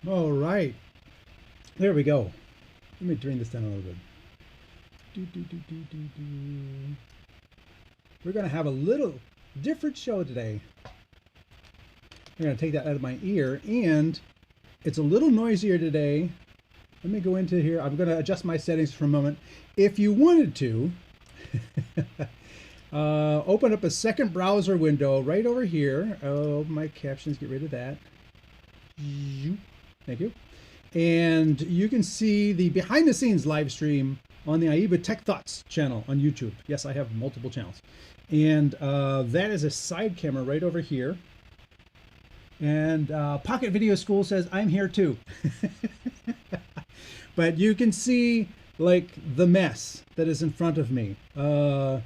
All right, there we go. Let me turn this down a little bit. Do, do, do, do, do, do. We're going to have a little different show today. I'm going to take that out of my ear, and it's a little noisier today. Let me go into here. I'm going to adjust my settings for a moment. If you wanted to, open up a second browser window right over here. Oh, my captions, get rid of that. Thank you. And you can see the behind the scenes live stream on the AIBA Tech Thoughts channel on YouTube. Yes, I have multiple channels. And that is a side camera right over here. And Pocket Video School says, I'm here too. But you can see like the mess that is in front of me. 1,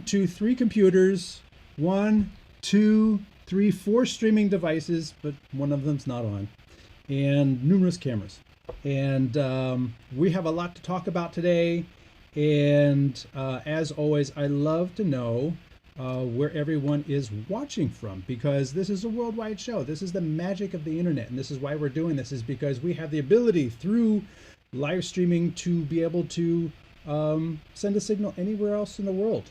2, 3 computers, 1, 2, 3, 4 streaming devices, but one of them's not on, and numerous cameras. And we have a lot to talk about today. And as always, I love to know where everyone is watching from, because this is a worldwide show. This is the magic of the internet, and this is why we're doing this, is because we have the ability through live streaming to be able to send a signal anywhere else in the world.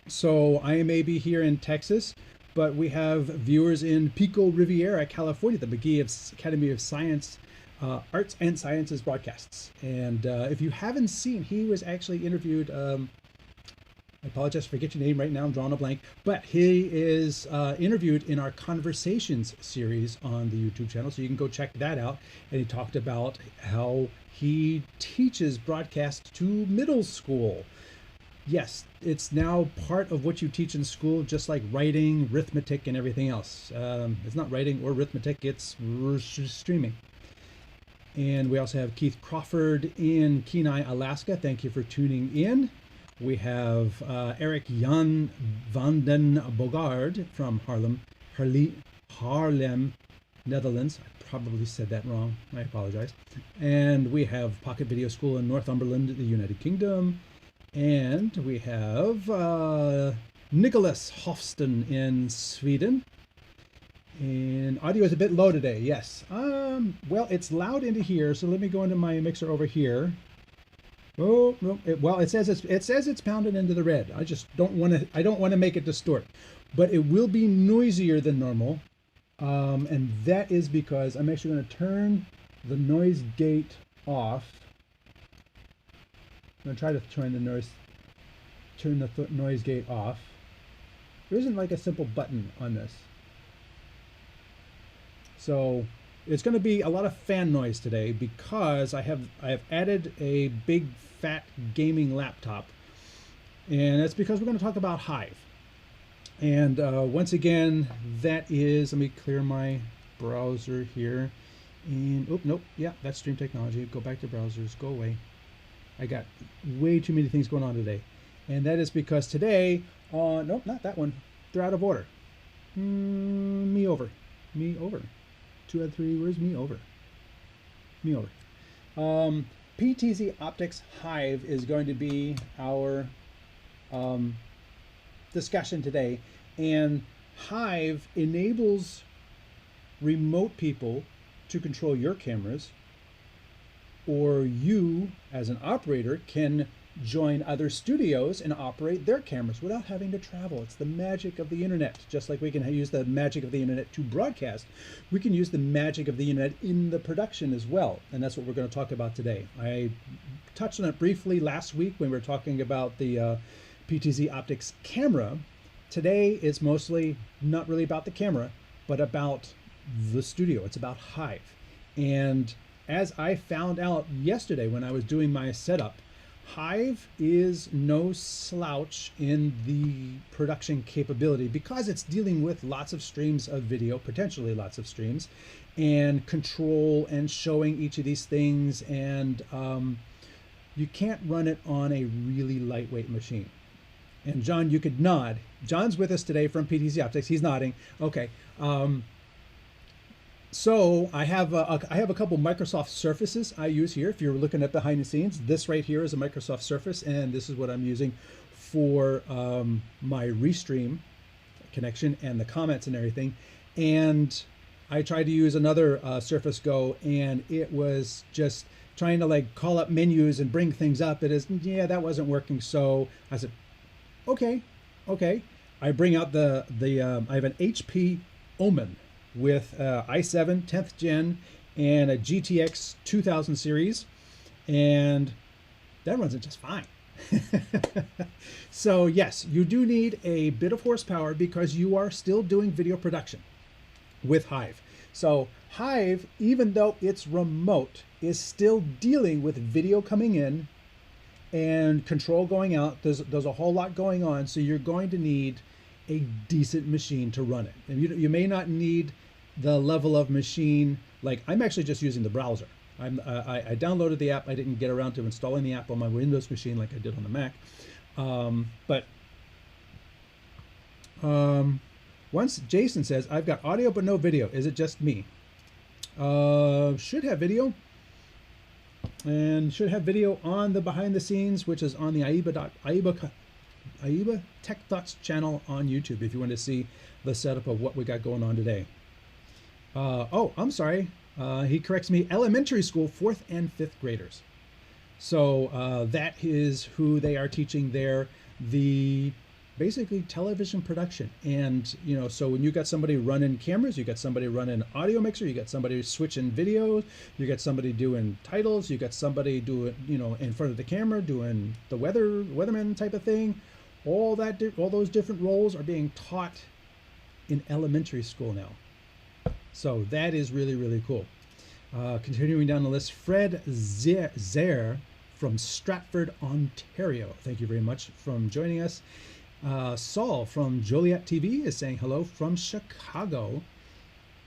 So I may be here in Texas, but we have viewers in Pico Riviera, California, the McGee Academy of Science, Arts and Sciences broadcasts. And if you haven't seen, he was actually interviewed. I apologize, I forget your name right now, I'm drawing a blank, but he is interviewed in our Conversations series on the YouTube channel, so you can go check that out. And he talked about how he teaches broadcast to middle school. Yes, it's now part of what you teach in school, just like writing, arithmetic, and everything else. It's not writing or arithmetic, it's streaming. And we also have Keith Crawford in Kenai, Alaska. Thank you for tuning in. We have Eric Jan van den Bogard from Haarlem, Netherlands. I probably said that wrong. I apologize. And we have Pocket Video School in Northumberland, the United Kingdom. And we have Nicholas Hofsten in Sweden. And audio is a bit low today, yes. Well, it's loud into here, so let me go into my mixer over here. Oh no! It says it's pounded into the red. I just don't want to. I don't want to make it distort, but it will be noisier than normal, and that is because I'm actually going to turn the noise gate off. I'm going to try to turn the noise gate off. There isn't like a simple button on this, so it's going to be a lot of fan noise today because I have added a big fat gaming laptop, and that's because we're going to talk about Hive. And once again, that is, let me clear my browser here. And oh nope, yeah, that's Stream Technology. Go back to browsers, go away. I got way too many things going on today, and that is because today, nope, not that one. They're out of order. Me over. 2 out of 3 words, me over. PTZ Optics Hive is going to be our discussion today, and Hive enables remote people to control your cameras, or you as an operator can join other studios and operate their cameras without having to travel. It's the magic of the internet. Just like we can use the magic of the internet to broadcast, we can use the magic of the internet in the production as well. And that's what we're going to talk about today. I touched on it briefly last week when we were talking about the PTZ Optics camera. Today it's mostly not really about the camera, but about the studio. It's about Hive. And as I found out yesterday when I was doing my setup, Hive is no slouch in the production capability because it's dealing with lots of streams of video, potentially lots of streams, and control and showing each of these things. And you can't run it on a really lightweight machine. And John, you could nod. John's with us today from PTZ Optics. He's nodding. Okay. So I have a couple Microsoft Surfaces I use here. If you're looking at behind the scenes, this right here is a Microsoft Surface, and this is what I'm using for my Restream connection and the comments and everything. And I tried to use another Surface Go, and it was just trying to like call up menus and bring things up. It is, yeah, that wasn't working. So I said, okay, okay. I bring out I have an HP Omen with i7 10th gen and a GTX 2000 series, and that runs it just fine. So yes, you do need a bit of horsepower because you are still doing video production with Hive. So Hive, even though it's remote, is still dealing with video coming in and control going out. There's a whole lot going on, so you're going to need a decent machine to run it. And you may not need the level of machine, like I'm actually just using the browser. I downloaded the app. I didn't get around to installing the app on my Windows machine like I did on the Mac. Once Jason says, I've got audio but no video. Is it just me? Should have video. And should have video on the behind the scenes, which is on the AIBA Tech Thoughts channel on YouTube if you want to see the setup of what we got going on today. Oh, I'm sorry. He corrects me, elementary school, 4th and 5th graders. So that is who they are teaching there, the basically television production. And, you know, so when you got somebody running cameras, you got somebody running audio mixer, you got somebody switching videos, you got somebody doing titles, you got somebody doing, you know, in front of the camera doing the weatherman type of thing. All those different roles are being taught in elementary school now. So that is really, really cool. Continuing down the list, Fred Zare from Stratford, Ontario. Thank you very much for joining us. Saul from Joliet TV is saying hello from Chicago.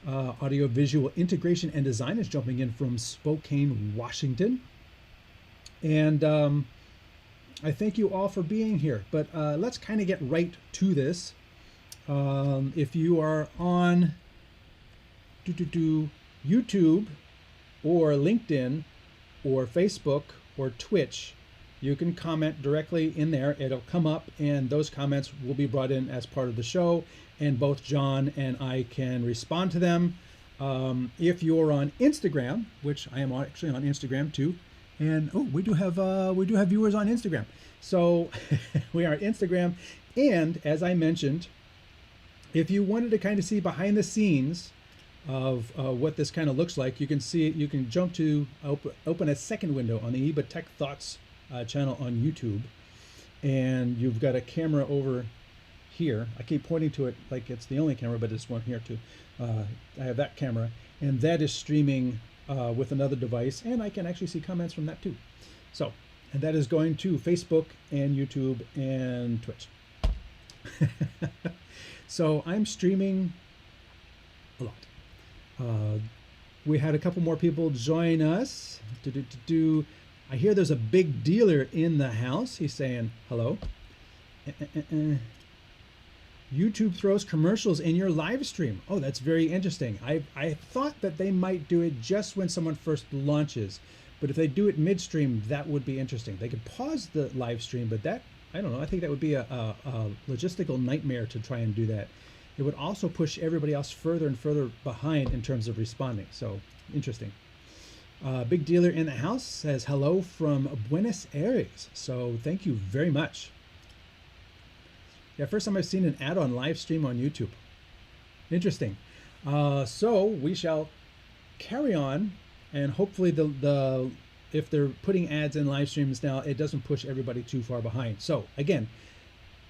Audio visual integration and design is jumping in from Spokane, Washington. And I thank you all for being here. But let's kind of get right to this. If you are on YouTube or LinkedIn or Facebook or Twitch, you can comment directly in there. It'll come up and those comments will be brought in as part of the show, and both John and I can respond to them. If you're on Instagram, which I am actually on Instagram too, and oh, we do have viewers on Instagram. So we are on Instagram, and as I mentioned, if you wanted to kind of see behind the scenes of what this kind of looks like, you can see it. You can jump to open a second window on the AIBA Tech Thoughts channel on YouTube, and you've got a camera over here. I keep pointing to it like it's the only camera, but it's one here too. I have that camera, and that is streaming with another device, and I can actually see comments from that too. So, and that is going to Facebook and YouTube and Twitch. So I'm streaming a lot. We had a couple more people join us. I hear there's a big dealer in the house. He's saying hello. YouTube throws commercials in your live stream. Oh, that's very interesting. I thought that they might do it just when someone first launches, but if they do it midstream, that would be interesting. They could pause the live stream, but that, I don't know, I think that would be a logistical nightmare to try and do that. It would also push everybody else further and further behind in terms of responding. So interesting. Big dealer in the house says hello from Buenos Aires. So thank you very much. Yeah, first time I've seen an ad on live stream on YouTube. Interesting. So we shall carry on, and hopefully if they're putting ads in live streams now, it doesn't push everybody too far behind. So again,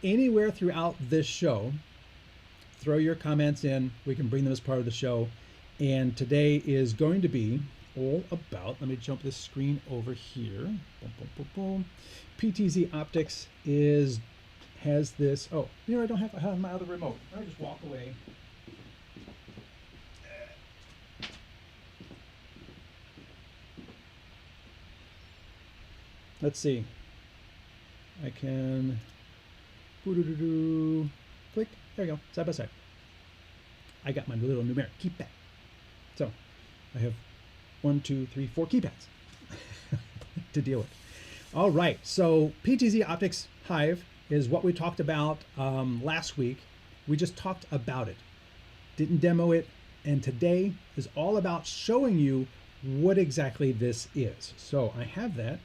anywhere throughout this show, throw your comments in. We can bring them as part of the show. And today is going to be all about, let me jump this screen over here. Boom, boom, boom, boom. PTZ Optics has this, oh, you know, I have my other remote. I'll just walk away. Let's see. I can click. There you go, side by side. I got my little numeric keypad. So I have 1, 2, 3, 4 keypads to deal with. All right, so PTZ Optics Hive is what we talked about last week. We just talked about it. Didn't demo it, And today is all about showing you what exactly this is. So I have that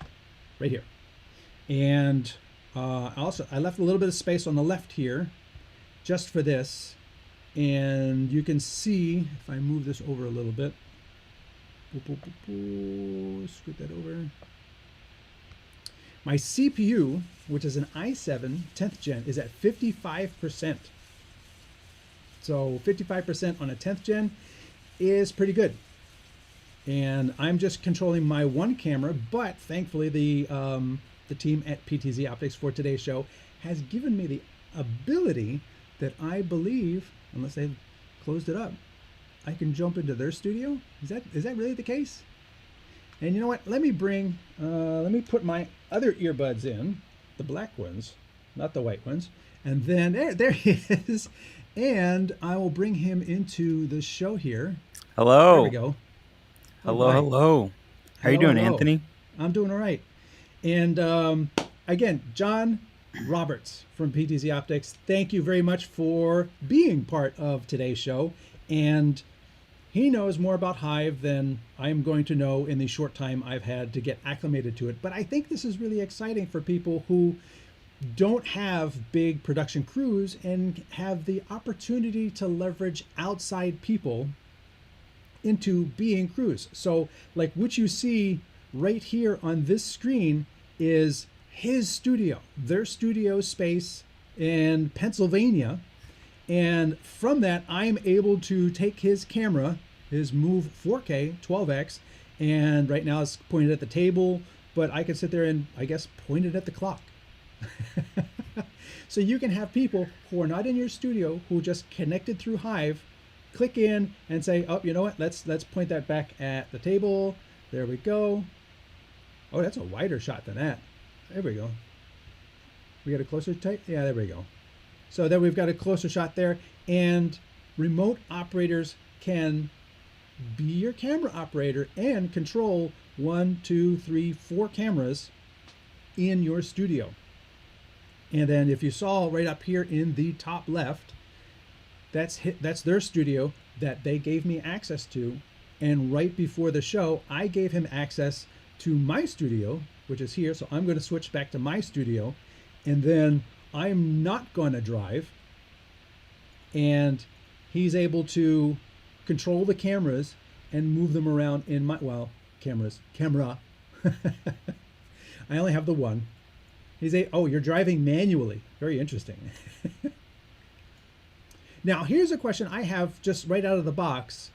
right here. And I left a little bit of space on the left here just for this. And you can see, if I move this over a little bit, scoot that over. My CPU, which is an i7 10th gen, is at 55%. So 55% on a 10th gen is pretty good. And I'm just controlling my one camera, but thankfully the team at PTZ Optics for today's show has given me the ability that I believe, unless they closed it up, I can jump into their studio. Is that really the case? And you know what? Let me put my other earbuds in, the black ones, not the white ones. And then there he is. And I will bring him into the show here. Hello. There we go. Hello, hello. How you doing, Anthony? I'm doing all right. And again, John Roberts from PTZ Optics, thank you very much for being part of today's show. And he knows more about Hive than I'm going to know in the short time I've had to get acclimated to it. But I think this is really exciting for people who don't have big production crews and have the opportunity to leverage outside people into being crews. So like what you see right here on this screen is his studio, their studio space in Pennsylvania. And from that, I'm able to take his camera, his Move 4K 12X, and right now it's pointed at the table, but I can sit there and I guess point it at the clock. So you can have people who are not in your studio who just connected through Hive click in and say, oh, you know what, let's point that back at the table. There we go. Oh, that's a wider shot than that. There we go. We got a closer type. Yeah, there we go. So then we've got a closer shot there, and remote operators can be your camera operator and control 1, 2, 3, 4 cameras in your studio. And then if you saw right up here in the top left, that's their studio that they gave me access to. And right before the show, I gave him access to my studio, which is here. So I'm going to switch back to my studio, and then I'm not going to drive. And he's able to control the cameras and move them around in my, camera. I only have the one. Oh, you're driving manually. Very interesting. Now, here's a question I have just right out of the box.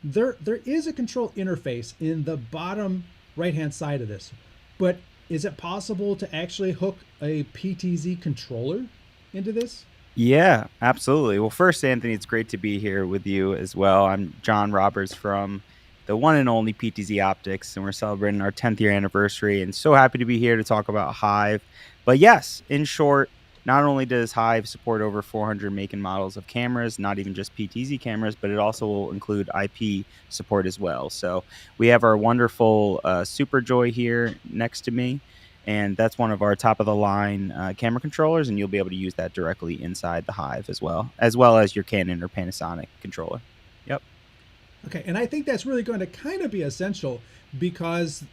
There is a control interface in the bottom right-hand side of this, but is it possible to actually hook a PTZ controller into this? Yeah, absolutely. Well, first, Anthony, it's great to be here with you as well. I'm John Roberts from the one and only PTZ Optics, and we're celebrating our 10th year anniversary, and so happy to be here to talk about Hive. But yes, in short, not only does Hive support over 400 make and models of cameras, not even just PTZ cameras, but it also will include IP support as well. So we have our wonderful SuperJoy here next to me, and that's one of our top of the line camera controllers, and you'll be able to use that directly inside the Hive as well as your Canon or Panasonic controller. Yep. Okay, and I think that's really going to kind of be essential because,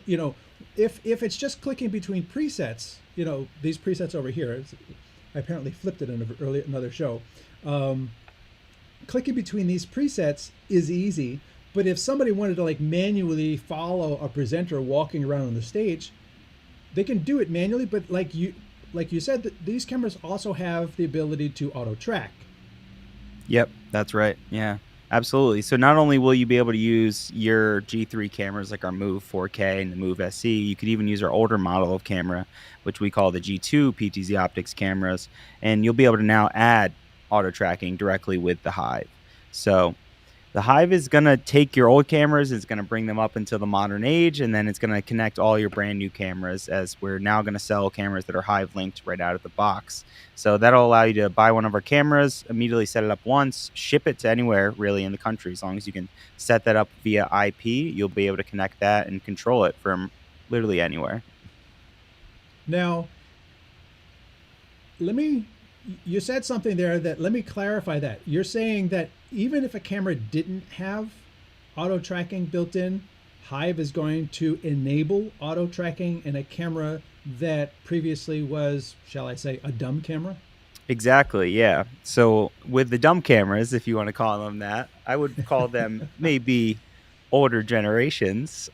you know, if it's just clicking between presets, you know, these presets over here, I apparently flipped it in another show. Clicking between these presets is easy, but if somebody wanted to like manually follow a presenter walking around on the stage, they can do it manually. But like you said, these cameras also have the ability to auto track. Yep, that's right. Yeah. Absolutely. So not only will you be able to use your G3 cameras like our Move 4K and the Move SE, you could even use our older model of camera, which we call the G2 PTZ Optics cameras, and you'll be able to now add auto tracking directly with the Hive. So the Hive is going to take your old cameras, it's going to bring them up into the modern age, and then it's going to connect all your brand new cameras, as we're now going to sell cameras that are Hive linked right out of the box. So that'll allow you to buy one of our cameras, immediately set it up once, ship it to anywhere really in the country. As long as you can set that up via IP, you'll be able to connect that and control it from literally anywhere. Now, let me You said something there that, let me clarify that. You're saying that even if a camera didn't have auto tracking built in, Hive is going to enable auto tracking in a camera that previously was, shall I say, a dumb camera? Exactly, yeah. So with the dumb cameras, if you want to call them that, I would call them maybe older generations.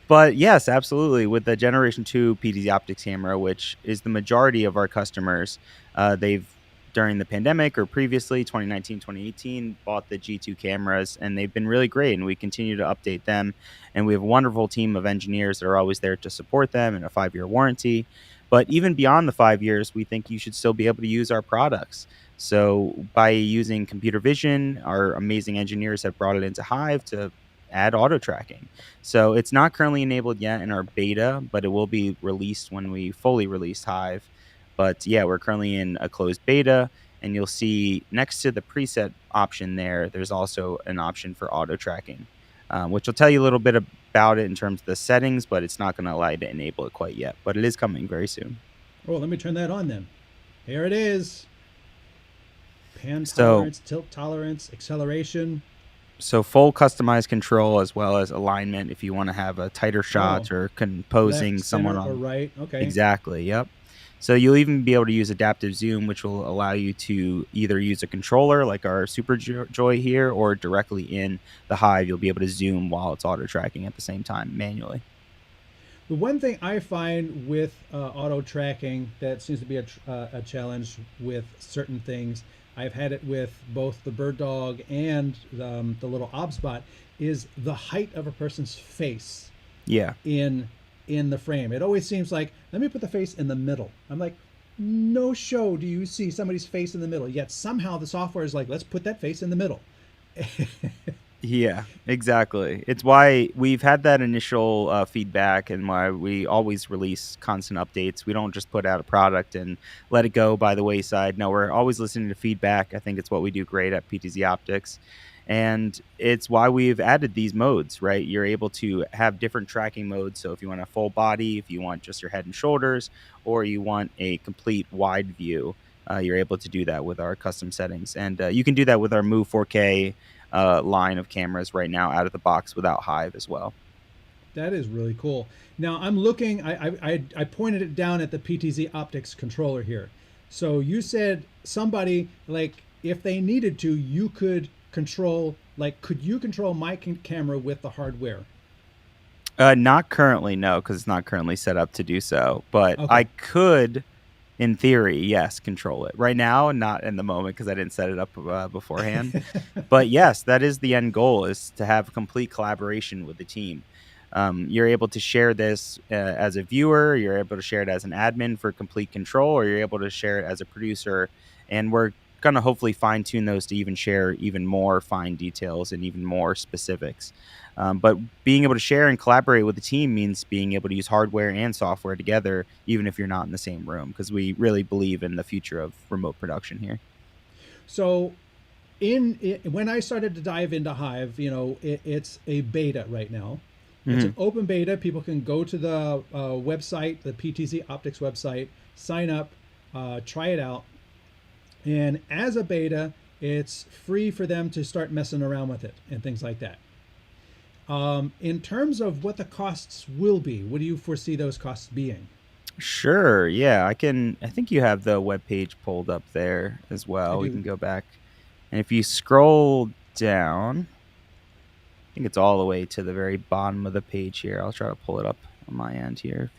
But yes, absolutely. With the Generation 2 PTZ Optics camera, which is the majority of our customers, they've during the pandemic or previously 2019, 2018 bought the G2 cameras, and they've been really great, and we continue to update them, and we have a wonderful team of engineers that are always there to support them and a 5-year warranty. But even beyond the 5 years, we think you should still be able to use our products. So by using computer vision, our amazing engineers have brought it into Hive to add auto tracking. So it's not currently enabled yet in our beta, but it will be released when we fully release Hive. But yeah, we're currently in a closed beta, and you'll see next to the preset option there, there's also an option for auto tracking, which will tell you a little bit about it in terms of the settings, but it's not going to allow you to enable it quite yet. But it is coming very soon. Oh, let me turn that on then. Here it is. Pan So tolerance, tilt tolerance, acceleration. so full customized control as well as alignment if you want to have a tighter Oh, shot or composing left, someone center, or on. right. Okay. Exactly, yep. So you'll even be able to use adaptive zoom, which will allow you to either use a controller like our Super Joy here, or directly in the Hive, you'll be able to zoom while it's auto tracking at the same time manually. The one thing I find with auto tracking that seems to be a challenge with certain things, I've had it with both the bird dog and the little OBSBot, is the height of a person's face Yeah. in in the frame. It always seems like, let me put the face in the middle. I'm like, no show do you see somebody's face in the middle. Yet somehow the software is like, let's put that face in the middle. Yeah, exactly. It's why we've had that initial feedback, and why we always release constant updates. We don't just put out a product and let it go by the wayside. No, we're always listening to feedback. I think it's what we do great at PTZ Optics. And it's why we've added these modes, right? You're able to have different tracking modes. So if you want a full body, if you want just your head and shoulders, or you want a complete wide view, you're able to do that with our custom settings. And you can do that with our Move 4K line of cameras right now out of the box without Hive as well. That is really cool. Now I'm looking. I pointed it down at the PTZ Optics controller here. So you said somebody, like, if they needed to, you could control. Like, could you control my camera with the hardware? Not currently, no, because it's not currently set up to do so. But I Okay. could, in theory, yes, control it. Right now, not in the moment because I didn't set it up beforehand. But yes, that is the end goal: is to have complete collaboration with the team. You're able to share this as a viewer. You're able to share it as an admin for complete control, or you're able to share it as a producer. And we're going to hopefully fine tune those to even share even more fine details and even more specifics. But being able to share and collaborate with the team means being able to use hardware and software together, even if you're not in the same room, because we really believe in the future of remote production here. So when I started to dive into Hive, it's a beta right now. It's Hmm. an open beta. People can go to the website, the PTZ Optics website, sign up, try it out. And as a beta, it's free for them to start messing around with it and things like that. In terms of what the costs will be, what do you foresee those costs being? Sure. Yeah, I can. I think you have the web page pulled up there as I well. We do. can go back, and if you scroll down, I think it's all the way to the very bottom of the page here. I'll try to pull it up on my end here.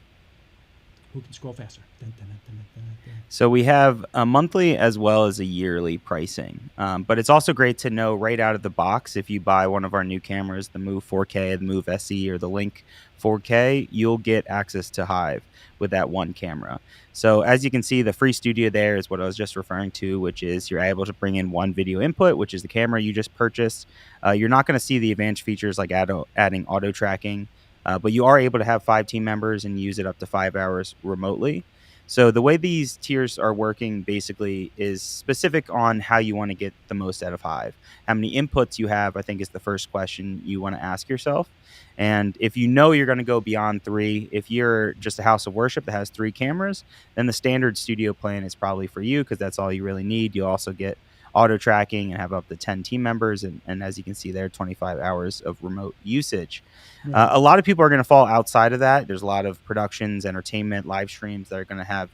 Who can scroll faster? Dun, dun, dun, dun, dun, dun. So we have a monthly as well as a yearly pricing. But it's also great to know right out of the box, if you buy one of our new cameras, the Move 4K, the Move SE, or the Link 4K, you'll get access to Hive with that one camera. So as you can see, the free studio there is what I was just referring to, which is you're able to bring in one video input, which is the camera you just purchased. You're not going to see the advanced features like adding auto tracking, but you are able to have 5 team members and use it up to 5 hours remotely. So the way these tiers are working basically is specific on how you want to get the most out of Hive. How many inputs you have, I think, is the first question you want to ask yourself. And if you know you're going to go beyond 3, if you're just a house of worship that has 3 cameras, then the standard studio plan is probably for you because that's all you really need. You'll also get auto tracking and have up to 10 team members. And as you can see there, 25 hours of remote usage. Right. A lot of people are going to fall outside of that. There's a lot of productions, entertainment, live streams that are going to have,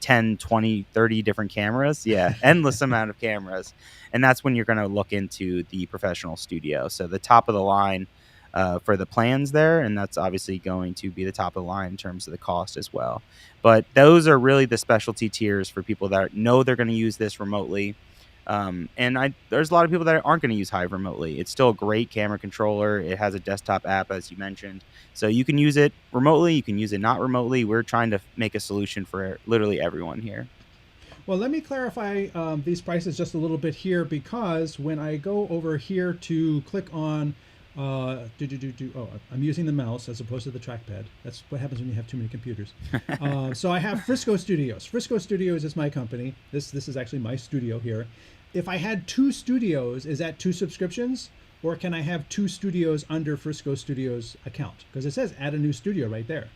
10, 20, 30 different cameras. Yeah, endless amount of cameras. And that's when you're going to look into the professional studio. So the top of the line for the plans there, and that's obviously going to be the top of the line in terms of the cost as well. But those are really the specialty tiers for people that know they're going to use this remotely. And there's a lot of people that aren't going to use Hive remotely. It's still a great camera controller. It has a desktop app, as you mentioned. So you can use it remotely. You can use it not remotely. We're trying to make a solution for literally everyone here. Well, let me clarify these prices just a little bit here, because when I go over here to click on I'm using the mouse as opposed to the trackpad. That's what happens when you have too many computers. So I have Frisco Studios. Frisco Studios is my company. This is actually my studio here. If I had 2 studios, is that 2 subscriptions? Or can I have 2 studios under Frisco Studios account? Because it says add a new studio right there.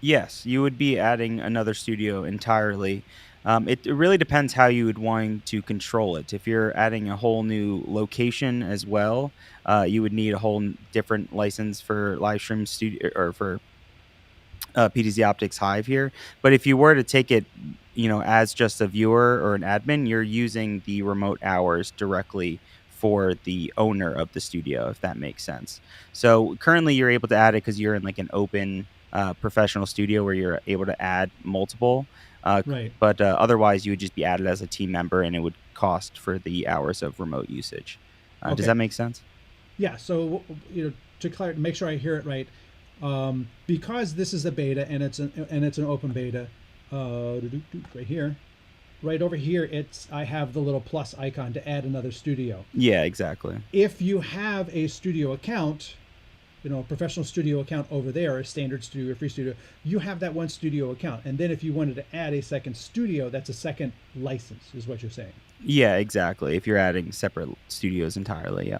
Yes, you would be adding another studio entirely. It really depends how you would want to control it. If you're adding a whole new location as well, you would need a whole different license for live stream studio or for PTZ Optics Hive here. But if you were to take it, as just a viewer or an admin, you're using the remote hours directly for the owner of the studio, if that makes sense. So currently you're able to add it because you're in like an open professional studio where you're able to add multiple. Right. But otherwise, you would just be added as a team member, and it would cost for the hours of remote usage. Does Okay. that make sense? Yeah. So to make sure I hear it right, because this is a beta and it's an open beta, right here, right over here, I have the little plus icon to add another studio. Yeah, exactly. If you have a studio account, a professional studio account over there, a standard studio, a free studio, you have that one studio account. And then if you wanted to add a second studio, that's a second license, is what you're saying. Yeah, exactly. If you're adding separate studios entirely, yeah.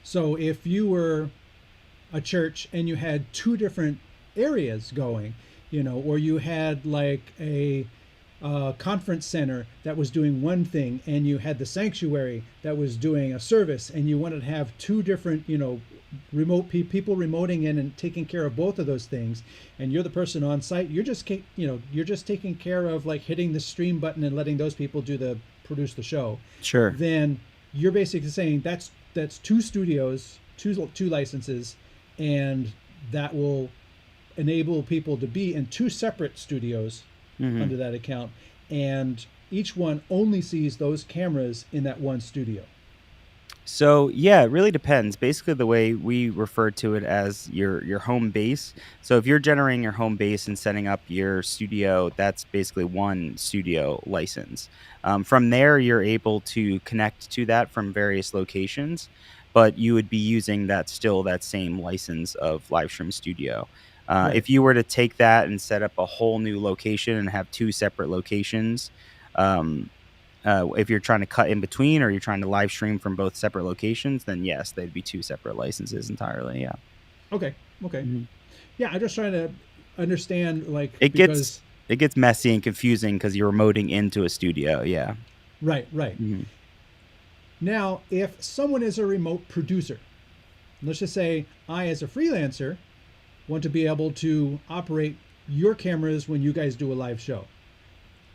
So if you were a church and you had 2 different areas going, or you had like a conference center that was doing one thing, and you had the sanctuary that was doing a service, and you wanted to have 2 different, remote people remoting in and taking care of both of those things, and you're the person on site, you're just taking care of like hitting the stream button and letting those people produce the show. Sure. Then you're basically saying that's 2 studios, two licenses, and that will enable people to be in 2 separate studios under that account, and each one only sees those cameras in that one studio. So yeah, it really depends. Basically, the way we refer to it as your home base. So if you're generating your home base and setting up your studio, that's basically one studio license. From there, you're able to connect to that from various locations, but you would be using that same license of Livestream Studio. Right. If you were to take that and set up a whole new location and have 2 separate locations, um, if you're trying to cut in between or you're trying to live stream from both separate locations, then yes, they'd be 2 separate licenses entirely. Yeah. Okay. hmm Yeah, I'm just trying to understand, like, It because gets messy and confusing because you're remoting into a studio. Yeah. right. hmm Now, if someone is a remote producer, let's just say I, as a freelancer, want to be able to operate your cameras when you guys do a live show.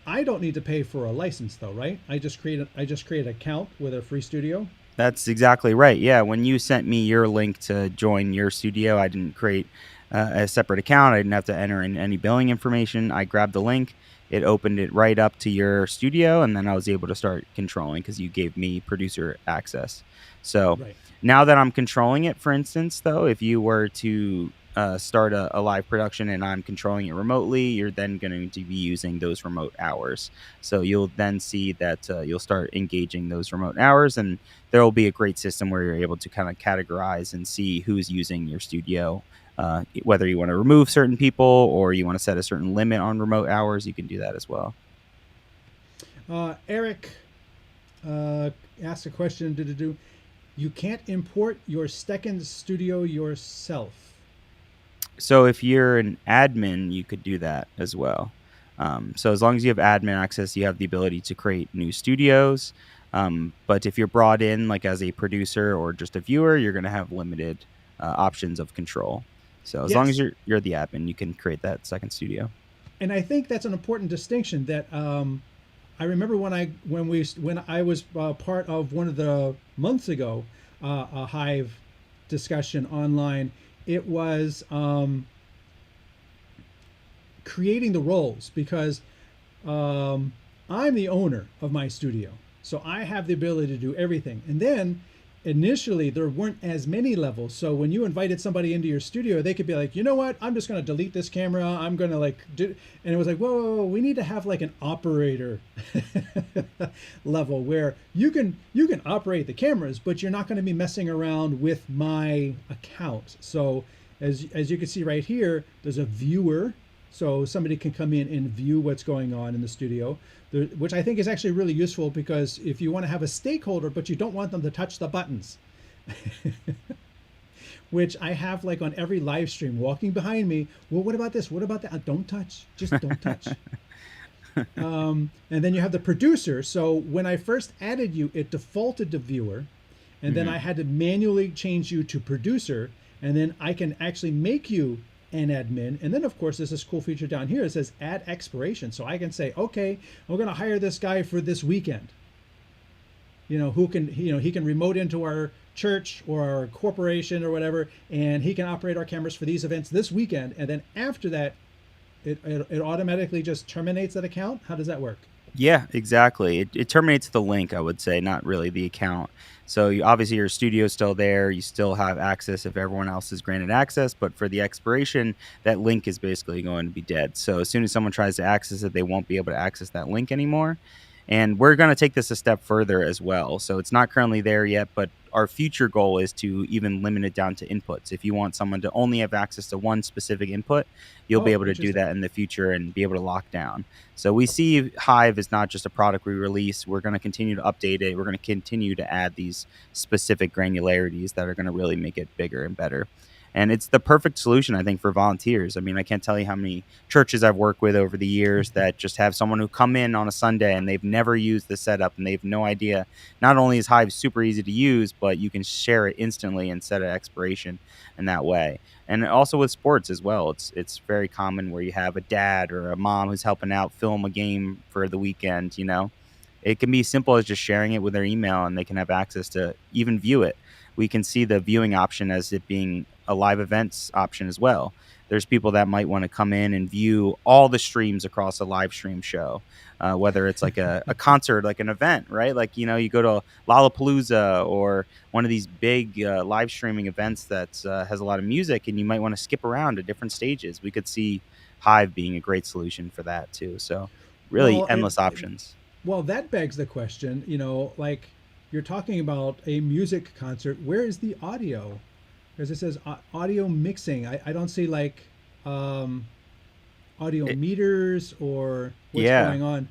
I don't need to pay for a license, though, right? I just create an account with a free studio. That's exactly right. Yeah. When you sent me your link to join your studio, I didn't create a separate account. I didn't have to enter in any billing information. I grabbed the link. It opened it right up to your studio, and then I was able to start controlling because you gave me producer access. So Right. now that I'm controlling it, for instance, though, if you were to start a live production and I'm controlling it remotely, you're then going to be using those remote hours. So you'll then see that you'll start engaging those remote hours, and there will be a great system where you're able to kind of categorize and see who's using your studio Whether you want to remove certain people or you want to set a certain limit on remote hours, you can do that as well. Eric asked a question. Do you can't import your StreamTEK Studio yourself? So if you're an admin, you could do that as well. So as long as you have admin access, you have the ability to create new studios. But if you're brought in like as a producer or just a viewer, you're going to have limited options of control. So as long as Yes, you're the admin, you can create that second studio. and I think that's an important distinction. That I remember when I was part of one of the months ago a Hive discussion online. It was creating the roles because I'm the owner of my studio, so I have the ability to do everything. And then initially there weren't as many levels, so when you invited somebody into your studio, they could be like, you know what, I'm just going to delete this camera. I'm going to like do, and it was like, whoa, we need to have like an operator level where you can operate the cameras, but you're not going to be messing around with my account. So as you can see right here, there's a viewer, so somebody can come in and view what's going on in the studio, which I think is actually really useful because if you want to have a stakeholder, but you don't want them to touch the buttons, which I have like on every live stream walking behind me. Well, what about this? What about that? Don't touch. Just don't touch. And then you have the producer. So when I first added you, it defaulted to viewer. And then Mm-hmm. I had to manually change you to producer. And then I can actually make you an admin. And then, of course, there's this cool feature down here. It says add expiration. So I can say, okay, we're going to hire this guy for this weekend. Who can, he can remote into our church or our corporation or whatever, and he can operate our cameras for these events this weekend. And then after that, it automatically just terminates that account. How does that work? Yeah, exactly. It terminates the link, I would say, not really the account. So obviously your studio's still there. You still have access if everyone else is granted access, but for the expiration, that link is basically going to be dead. So as soon as someone tries to access it, they won't be able to access that link anymore. And we're going to take this a step further as well. So it's not currently there yet, but our future goal is to even limit it down to inputs. If you want someone to only have access to one specific input, you'll be Oh, able to do interesting. that in the future and be able to lock down. So we see Hive is not just a product we release. We're going to continue to update it. We're going to continue to add these specific granularities that are going to really make it bigger and better. And it's the perfect solution, I think, for volunteers. I mean, I can't tell you how many churches I've worked with over the years that just have someone who come in on a Sunday and they've never used the setup and they have no idea. Not only is Hive super easy to use, but you can share it instantly and set an expiration in that way. And also with sports as well, it's very common where you have a dad or a mom who's helping out film a game for the weekend. It can be simple as just sharing it with their email and they can have access to even view it. We can see the viewing option as it being a live events option as well. There's people that might want to come in and view all the streams across a live stream show, whether it's like a concert, like an event, right? Like, you go to Lollapalooza or one of these big live streaming events that has a lot of music and you might want to skip around to different stages. We could see Hive being a great solution for that too. So really Well, endless options. well, that begs the question, like you're talking about a music concert. Where is the audio? Because it says audio mixing. I don't see like um, audio It, meters or what's yeah. going on.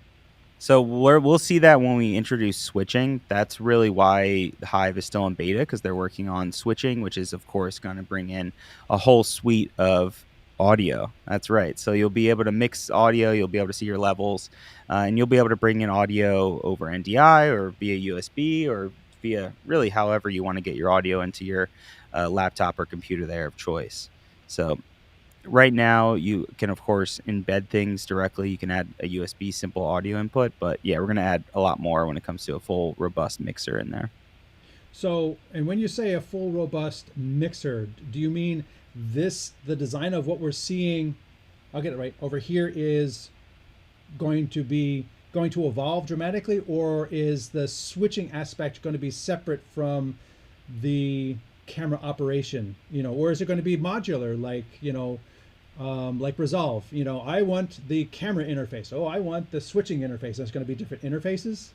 So we'll see that when we introduce switching. That's really why Hive is still in beta because they're working on switching, which is of course going to bring in a whole suite of audio. That's right. So you'll be able to mix audio. You'll be able to see your levels, and you'll be able to bring in audio over NDI or via USB or via really however you want to get your audio into your laptop or computer there of choice. So right now you can of course embed things directly. You can add a USB simple audio input, but yeah, we're going to add a lot more when it comes to a full robust mixer in there. So, and when you say a full robust mixer, do you mean the design of what we're seeing? I'll get it right. Over here is going to evolve dramatically, or is the switching aspect going to be separate from the camera operation? Or is it going to be modular, like Resolve? I want the camera interface. Oh, I want the switching interface. That's going to be different interfaces.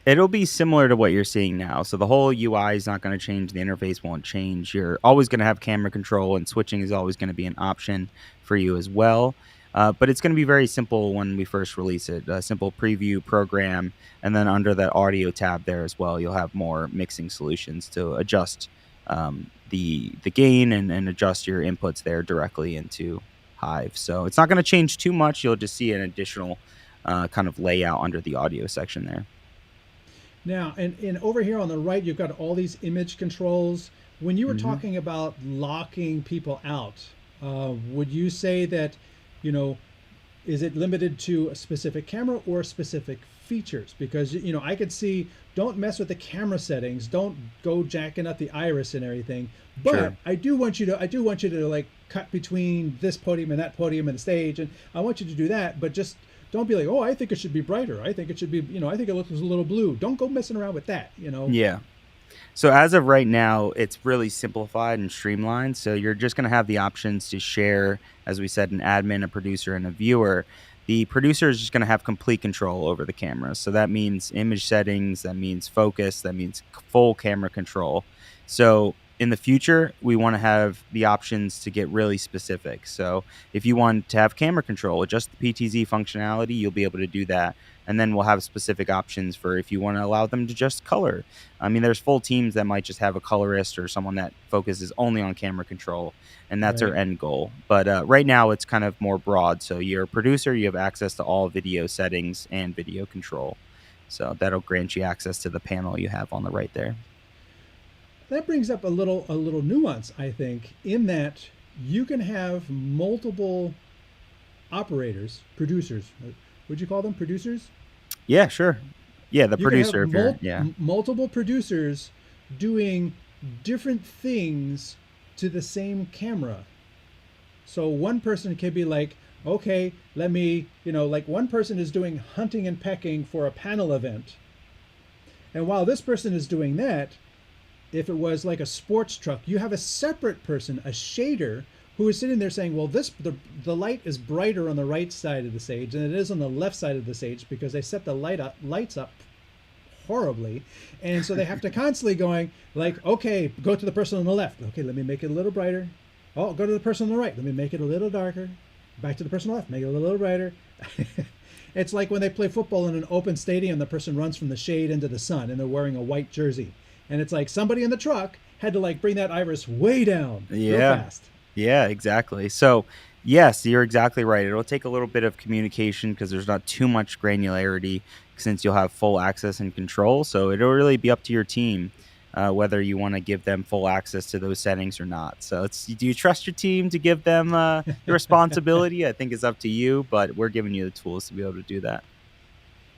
It'll be similar to what you're seeing now. So the whole UI is not going to change. The interface won't change. You're always going to have camera control, and switching is always going to be an option for you as well. But it's going to be very simple when we first release it. A simple preview program, and then under that audio tab there as well, you'll have more mixing solutions to adjust the gain and adjust your inputs there directly into Hive. So it's not going to change too much. You'll just see an additional kind of layout under the audio section there. Now, and over here on the right, you've got all these image controls. When you were Mm-hmm. talking about locking people out, would you say that, you know, is it limited to a specific camera or specific features? Because, you know, I could see, don't mess with the camera settings, don't go jacking up the iris and everything. But Sure. I do want you to like cut between this podium and that podium and the stage, and I want you to do that. But just don't be like, oh, I think it should be brighter. I think it should be, you know, I think it looks a little blue. Don't go messing around with that, you know. Yeah. So as of right now, it's really simplified and streamlined. So you're just going to have the options to share, as we said, an admin, a producer, and a viewer. The producer is just going to have complete control over the camera. So that means image settings, that means focus, that means full camera control. So in the future, we want to have the options to get really specific. So if you want to have camera control, just the PTZ functionality, you'll be able to do that. And then we'll have specific options for if you want to allow them to just color. I mean, there's full teams that might just have a colorist or someone that focuses only on camera control, and that's our Right. end goal. But right now, it's kind of more broad. So you're a producer, you have access to all video settings and video control. So that'll grant you access to the panel you have on the right there. That brings up a little nuance, I think, in that you can have multiple operators, producers. Would you call them producers? Yeah, sure. Yeah, the You can have producer, if you're, yeah. multiple producers doing different things to the same camera. So one person can be like, okay, let me, you know, like one person is doing hunting and pecking for a panel event. And while this person is doing that, if it was like a sports truck, you have a separate person, a shader, who is sitting there saying, well, the light is brighter on the right side of the stage than it is on the left side of the stage because they set the lights up horribly. And so they have to constantly going like, okay, go to the person on the left. Okay, let me make it a little brighter. Oh, go to the person on the right. Let me make it a little darker. Back to the person on the left. Make it a little brighter. It's like when they play football in an open stadium, the person runs from the shade into the sun and they're wearing a white jersey. And it's like somebody in the truck had to like bring that iris way down real Yeah. fast. Yeah, exactly. So, yes, you're exactly right. It'll take a little bit of communication because there's not too much granularity since you'll have full access and control. So, it'll really be up to your team whether you want to give them full access to those settings or not. So, do you trust your team to give them the responsibility? I think it's up to you, but we're giving you the tools to be able to do that.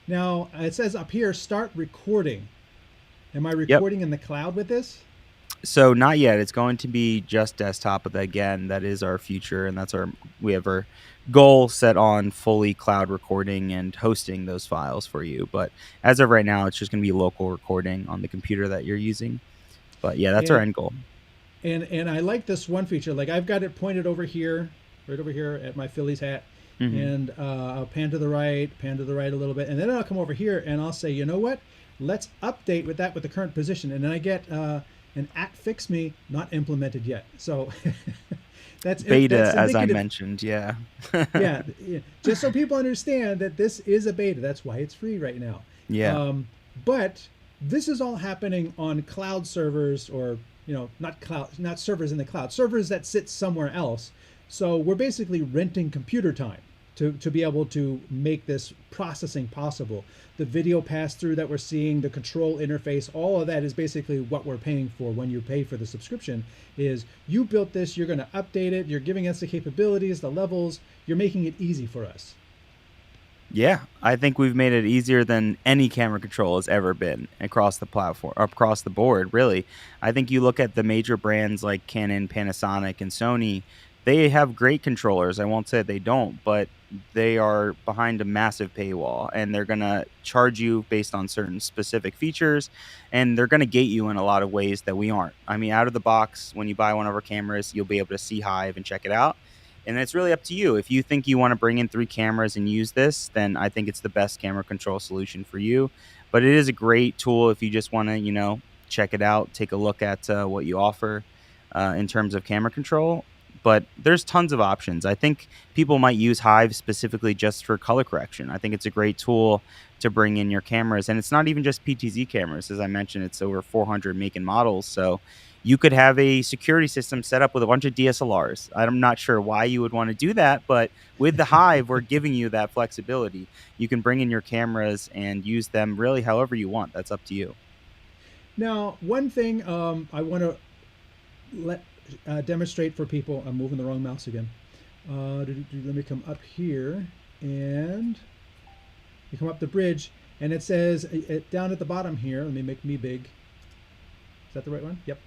Now, it says up here, start recording. Am I Yep. recording in the cloud with this? So not yet. It's going to be just desktop, but again, that is our future, and we have our goal set on fully cloud recording and hosting those files for you. But as of right now, it's just going to be local recording on the computer that you're using. But yeah, that's our And end goal. and I like this one feature. Like I've got it pointed over here, right over here at my Phillies hat. Hmm. And I'll pan to the right a little bit. And then I'll come over here and I'll say, you know what? Let's update with that with the current position. And then I get an at fix me not implemented yet. So Beta, that's as I indicative. mentioned. Yeah. Yeah, yeah, just so people understand that this is a beta. That's why it's free right now. Yeah. But this is all happening on cloud servers, or you know, not servers in the cloud, servers that sit somewhere else. So we're basically renting computer time to be able to make this processing possible. The video pass through that we're seeing, the control interface, all of that is basically what we're paying for when you pay for the subscription. Is you built this, you're going to update it, you're giving us the capabilities, the levels, you're making it easy for us. Yeah, I think we've made it easier than any camera control has ever been across the platform, across the board, really. I think you look at the major brands like Canon, Panasonic, and Sony, they have great controllers. I won't say they don't, but they are behind a massive paywall and they're going to charge you based on certain specific features, and they're going to gate you in a lot of ways that we aren't. I mean, out of the box, when you buy one of our cameras, you'll be able to see Hive and check it out. And it's really up to you. If you think you want to bring in 3 cameras and use this, then I think it's the best camera control solution for you. But it is a great tool if you just want to, check it out, take a look at what you offer in terms of camera control. But there's tons of options. I think people might use Hive specifically just for color correction. I think it's a great tool to bring in your cameras. And it's not even just PTZ cameras. As I mentioned, it's over 400 make and models. So you could have a security system set up with a bunch of DSLRs. I'm not sure why you would want to do that, but with the Hive, we're giving you that flexibility. You can bring in your cameras and use them really however you want. That's up to you. Now, one thing I want to let demonstrate for people. I'm moving the wrong mouse again. Let me come up here, and you come up the bridge, and it says down at the bottom here. Let me make me big. Is that the right one? Yep.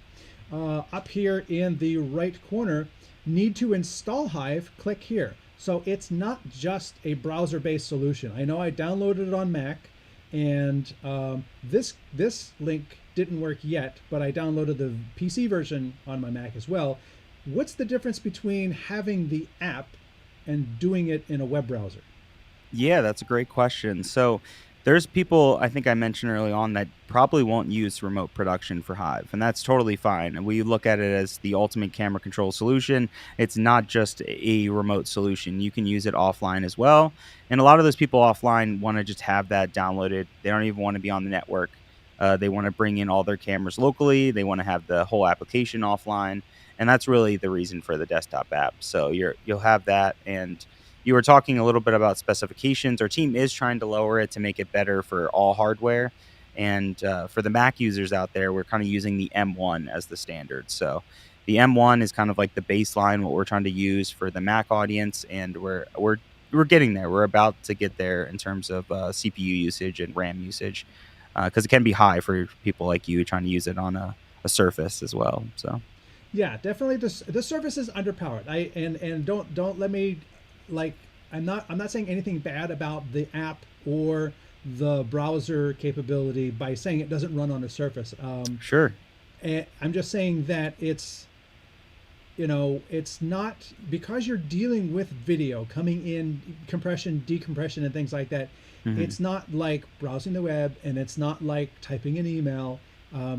Up here in the right corner, need to install Hive, click here. So it's not just a browser-based solution. I know I downloaded it on Mac, and this link didn't work yet, but I downloaded the PC version on my Mac as well. What's the difference between having the app and doing it in a web browser? Yeah, that's a great question. So there's people I think I mentioned early on that probably won't use remote production for Hive, and that's totally fine. And we look at it as the ultimate camera control solution. It's not just a remote solution. You can use it offline as well. And a lot of those people offline want to just have that downloaded. They don't even want to be on the network. They want to bring in all their cameras locally. They want to have the whole application offline, and that's really the reason for the desktop app. So you'll have that. And you were talking a little bit about specifications. Our team is trying to lower it to make it better for all hardware. And for the Mac users out there, we're kind of using the M1 as the standard. So the M1 is kind of like the baseline, what we're trying to use for the Mac audience, and we're getting there. We're about to get there in terms of CPU usage and RAM usage, because it can be high for people like you trying to use it on a Surface as well. So Yeah, definitely. The Surface is underpowered. And don't let me, like, I'm not saying anything bad about the app or the browser capability by saying it doesn't run on a Surface. sure. And I'm just saying that it's not, because you're dealing with video coming in, compression, decompression, and things like that. Hmm. It's not like browsing the web, and it's not like typing an email.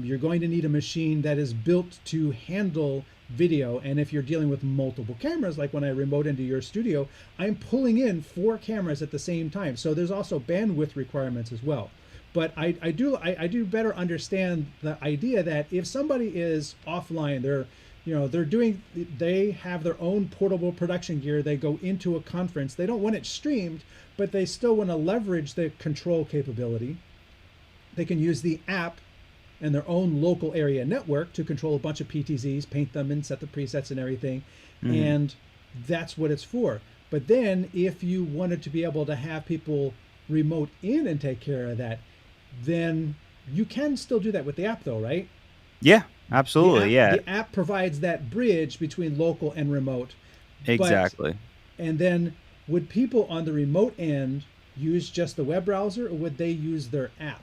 You're going to need a machine that is built to handle video. And if you're dealing with multiple cameras, like when I remote into your studio, I'm pulling in 4 cameras at the same time. So there's also bandwidth requirements as well. But I do better understand the idea that if somebody is offline, they have their own portable production gear. They go into a conference. They don't want it streamed, but they still want to leverage the control capability. They can use the app and their own local area network to control a bunch of PTZs, paint them and set the presets and everything. And that's what it's for. But then if you wanted to be able to have people remote in and take care of that, then you can still do that with the app though, right? Yeah, absolutely. Yeah, The app provides that bridge between local and remote. But exactly. and then would people on the remote end use just the web browser, or would they use their app?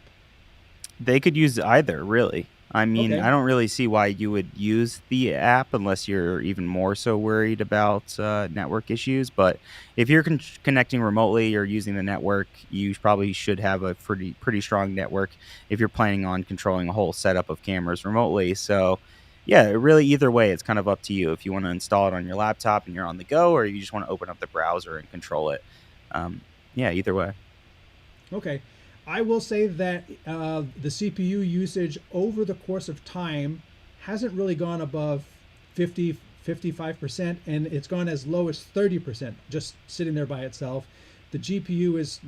They could use either, really. I mean, Okay. I don't really see why you would use the app unless you're even more so worried about network issues. But if you're connecting remotely or using the network, you probably should have a pretty strong network if you're planning on controlling a whole setup of cameras remotely. So, yeah, really either way, it's kind of up to you if you want to install it on your laptop and you're on the go, or you just want to open up the browser and control it. Um, yeah, either way. Okay. I will say that the CPU usage over the course of time hasn't really gone above 50, 55%, and it's gone as low as 30% just sitting there by itself. The GPU is,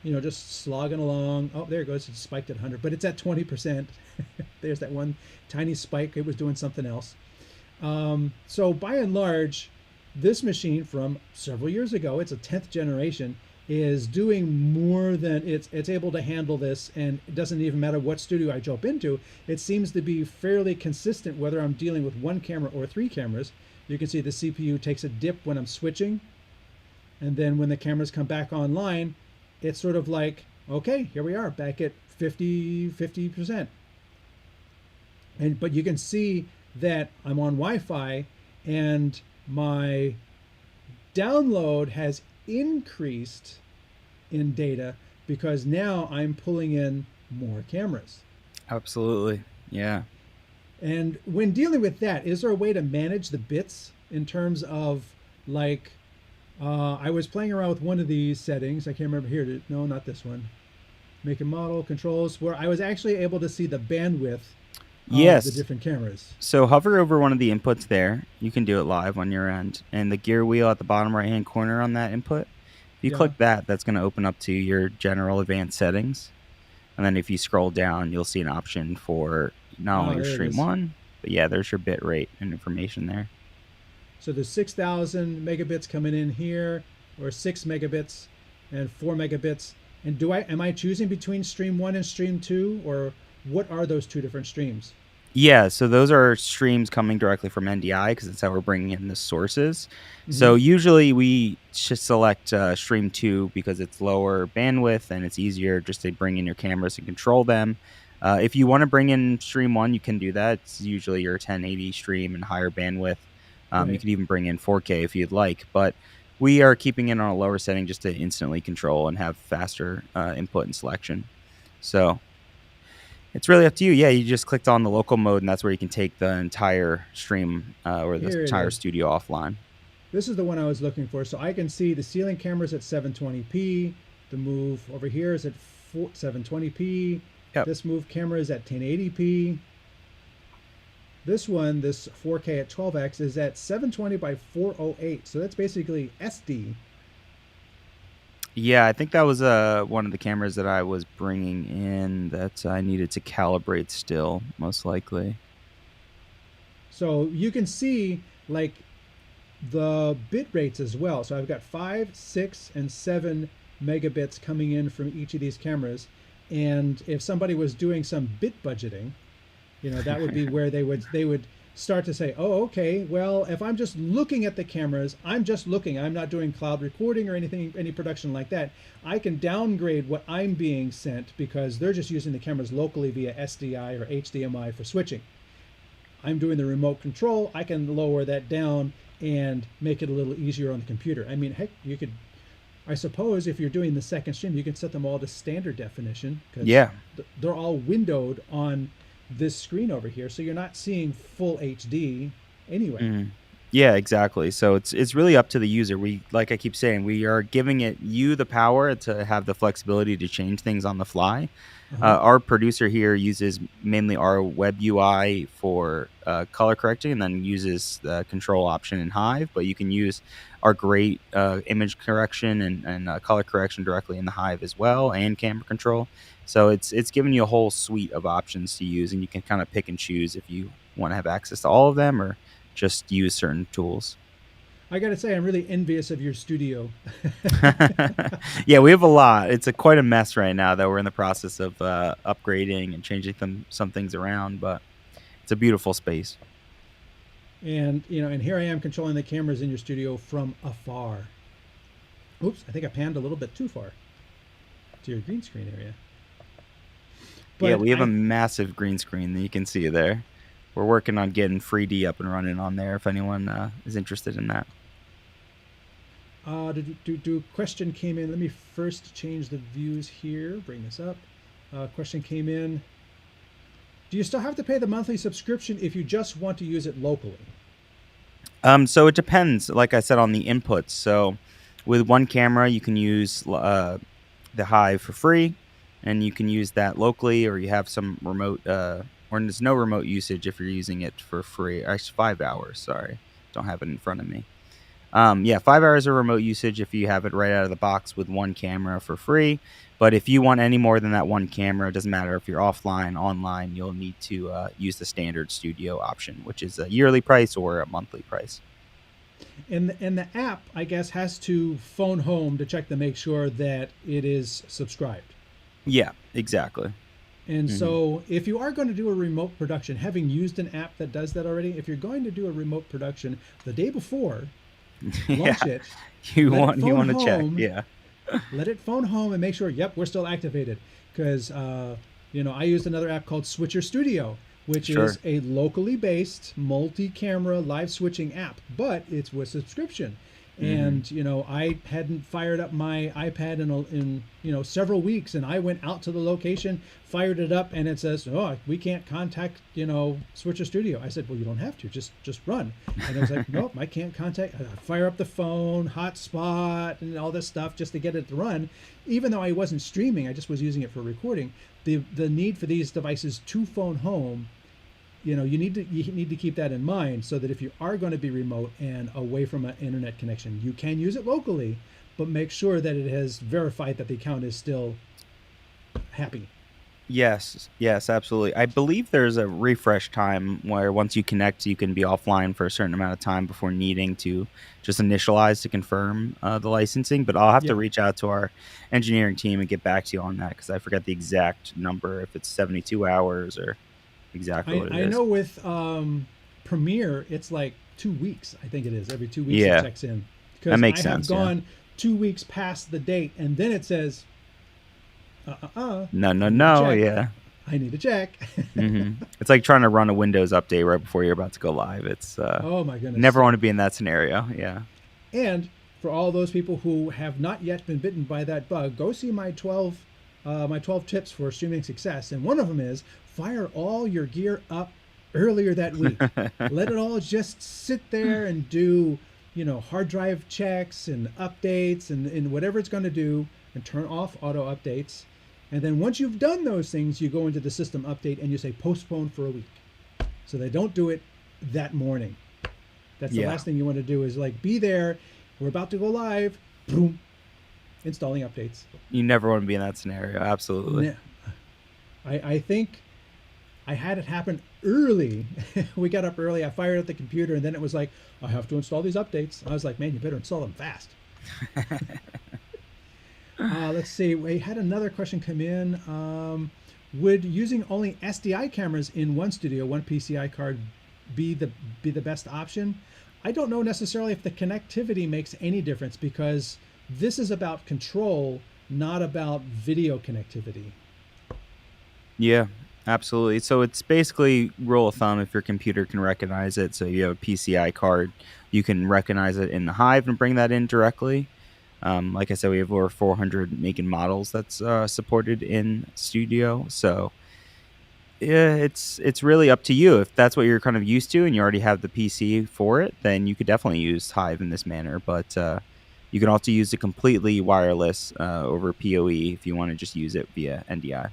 just slogging along. Oh, there it goes. It spiked at 100, but it's at 20%. There's that one tiny spike. It was doing something else. So by and large, this machine from several years ago, it's a 10th generation, is doing more than it's able to handle this, and it doesn't even matter what studio I jump into. It seems to be fairly consistent whether I'm dealing with 1 camera or 3 cameras. You can see the CPU takes a dip when I'm switching, and then when the cameras come back online, it's sort of like, okay, here we are back at 50%. But you can see that I'm on Wi-Fi, and my download has increased in data because now I'm pulling in more cameras. Absolutely. Yeah. And when dealing with that, is there a way to manage the bits in terms of like, I was playing around with one of these settings. I can't remember here. No, not this one. Make a model controls where I was actually able to see the bandwidth of the Yes. different cameras. So hover over one of the inputs there. You can do it live on your end. And the gear wheel at the bottom right hand corner on that input, if you Yeah. click that, that's going to open up to your general advanced settings. And then if you scroll down, you'll see an option for not only Ah, your there it stream is. one, but yeah, there's your bit rate and information there. So there's 6,000 megabits coming in here, or 6 megabits and 4 megabits. And am I choosing between stream one and stream two, or what are those two different streams? Yeah, so those are streams coming directly from NDI because that's how we're bringing in the sources. Hmm. So usually we just select stream 2 because it's lower bandwidth and it's easier just to bring in your cameras and control them. If you want to bring in stream 1, you can do that. It's usually your 1080 stream and higher bandwidth. You Right. can even bring in 4K if you'd like, but we are keeping it on a lower setting just to instantly control and have faster input and selection. So it's really up to you. Yeah, you just clicked on the local mode, and that's where you can take the entire stream or the Here it entire is. studio offline. This is the one I was looking for. So I can see the ceiling cameras at 720p. The move over here is at 720p. Yep. This move camera is at 1080p. This one, this 4K at 12x, is at 720 by 408. So that's basically SD. Yeah, I think that was one of the cameras that I was bringing in that I needed to calibrate still, most likely. So you can see like the bit rates as well. So I've got 5, 6, and 7 megabits coming in from each of these cameras. And if somebody was doing some bit budgeting, that would be where they would start to say, oh, okay, well, if I'm just looking at the cameras, I'm just looking, I'm not doing cloud recording or anything, any production like that, I can downgrade what I'm being sent because they're just using the cameras locally via SDI or HDMI for switching. I'm doing the remote control, I can lower that down and make it a little easier on the computer. I mean, heck, you could, I suppose if you're doing the second stream, you can set them all to standard definition because Yeah. they're all windowed on this screen over here, so you're not seeing full HD anyway. Mhm. Yeah, exactly. So it's really up to the user. We, like I keep saying, we are giving you the power to have the flexibility to change things on the fly. Uh-huh. Our producer here uses mainly our web UI for color correcting, and then uses the control option in Hive. But you can use our great image correction and color correction directly in the Hive as well, and camera control. So it's giving you a whole suite of options to use, and you can kind of pick and choose if you want to have access to all of them or just use certain tools. I gotta say, I'm really envious of your studio. Yeah, we have a lot. It's quite a mess right now that we're in the process of upgrading and changing some things around, but it's a beautiful space. And here I am controlling the cameras in your studio from afar. Oops, I think I panned a little bit too far to your green screen area. Yeah, But we have a I massive green screen that you can see there. We're working on getting 3D up and running on there if anyone is interested in that. question came in. Let me first change the views here. Bring this up. Question came in. Do you still have to pay the monthly subscription if you just want to use it locally? So it depends, like I said, on the inputs. So with one camera, you can use the Hive for free, and you can use that locally, or you have some remote, or there's no remote usage if you're using it for free. Actually, 5 hours. Sorry, don't have it in front of me. Yeah, 5 hours of remote usage if you have it right out of the box with one camera for free. But if you want any more than that one camera, it doesn't matter if you're offline, online, you'll need to use the standard studio option, which is a yearly price or a monthly price. And the app, I guess, has to phone home to check to make sure that it is subscribed. Yeah, exactly. And Hmm. so, if you are going to do a remote production, having used an app that does that already, if you're going to do a remote production the day before, Yeah, launch it, you let it want you phone want to check. home, Yeah, let it phone home and make sure, yep, we're still activated. Because, I used another app called Switcher Studio, which is sure. a locally based multi camera live switching app, but it's with subscription. Mm-hmm. And I hadn't fired up my iPad in several weeks, and I went out to the location, fired it up, and it says, oh, we can't contact Switcher Studio. I said, well, you don't have to, just run. And it was like, nope, I can't contact. I fire up the phone, hotspot, and all this stuff just to get it to run. Even though I wasn't streaming, I just was using it for recording. The need for these devices to phone home, you need to keep that in mind, so that if you are going to be remote and away from an internet connection, you can use it locally, but make sure that it has verified that the account is still happy. Yes, yes, absolutely. I believe there's a refresh time where once you connect, you can be offline for a certain amount of time before needing to just initialize to confirm the licensing. But I'll have to Yeah, reach out to our engineering team and get back to you on that because I forget the exact number, if it's 72 hours or exactly what it I is. know with Premiere it's like 2 weeks. I think it is every 2 weeks it Yeah, checks in, that because I makes have sense. Yeah. gone 2 weeks past the date, and then it says, No, no, I need to no. check. Yeah. I need to check. It's like trying to run a Windows update right before you're about to go live. It's Oh my goodness. never want So, to be in that scenario. Yeah. and for all those people who have not yet been bitten by that bug, go see my 12 tips for streaming success. And one of them is fire all your gear up earlier that week. Let it all just sit there and do, hard drive checks and updates and whatever it's going to do, and turn off auto updates. And then once you've done those things, you go into the system update and you say postpone for a week. So they don't do it that morning. That's the Yeah. last thing you want to do, is like be there. We're about to go live. Boom. Installing updates. You never want to be in that scenario. Absolutely. Nah. I think I had it happen early. We got up early. I fired up the computer, and then it was like, I have to install these updates. I was like, man, you better install them fast. Let's see. We had another question come in. Would using only SDI cameras in one studio, one PCI card, be the best option? I don't know necessarily if the connectivity makes any difference, because this is about control, not about video connectivity. Yeah, absolutely. So it's basically rule of thumb if your computer can recognize it. So you have a PCI card, you can recognize it in the Hive and bring that in directly. Like I said, we have over 400 make and models that's supported in Studio. So yeah, it's really up to you. If that's what you're kind of used to and you already have the PC for it, then you could definitely use Hive in this manner. But you can also use it completely wireless over PoE if you want to just use it via NDI.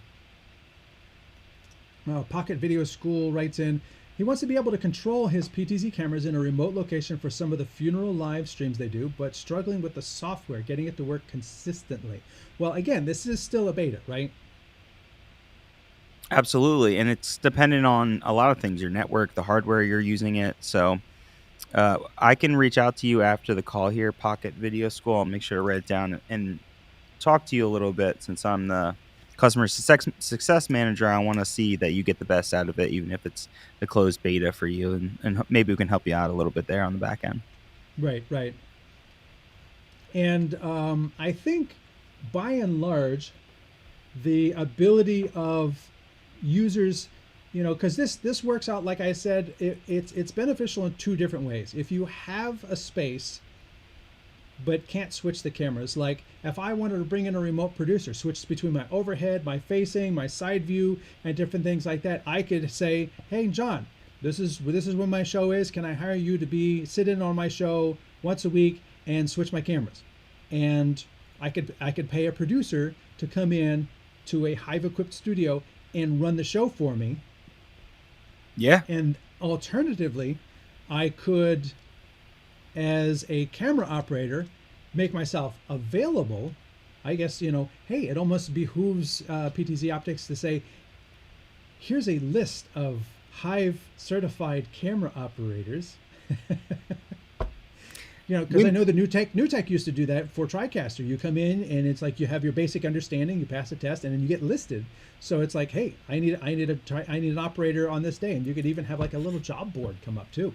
Pocket Video School writes in, he wants to be able to control his PTZ cameras in a remote location for some of the funeral live streams they do, but struggling with the software, getting it to work consistently. Well, again, this is still a beta, right? Absolutely, and it's dependent on a lot of things: your network, the hardware you're using it. So I can reach out to you after the call here, Pocket Video School. I'll make sure to write it down and talk to you a little bit since I'm the customer success manager. I want to see that you get the best out of it, even if it's the closed beta for you, and maybe we can help you out a little bit there on the back end. Right, right. And I think by and large, the ability of users, because this works out, like I said, it's beneficial in two different ways. If you have a space but can't switch the cameras, like if I wanted to bring in a remote producer, switch between my overhead, my facing, my side view, and different things like that, I could say, hey John, this is when my show is. Can I hire you to sit in on my show once a week and switch my cameras? And I could pay a producer to come in to a Hive equipped studio and run the show for me. Yeah. And alternatively, I could, as a camera operator, make myself available. I guess, hey, it almost behooves PTZ Optics to say, here's a list of Hive certified camera operators. Because I know the new tech used to do that for TriCaster. You come in and it's like you have your basic understanding, you pass the test, and then you get listed. So it's like, hey, I need an operator on this day, and you could even have like a little job board come up too.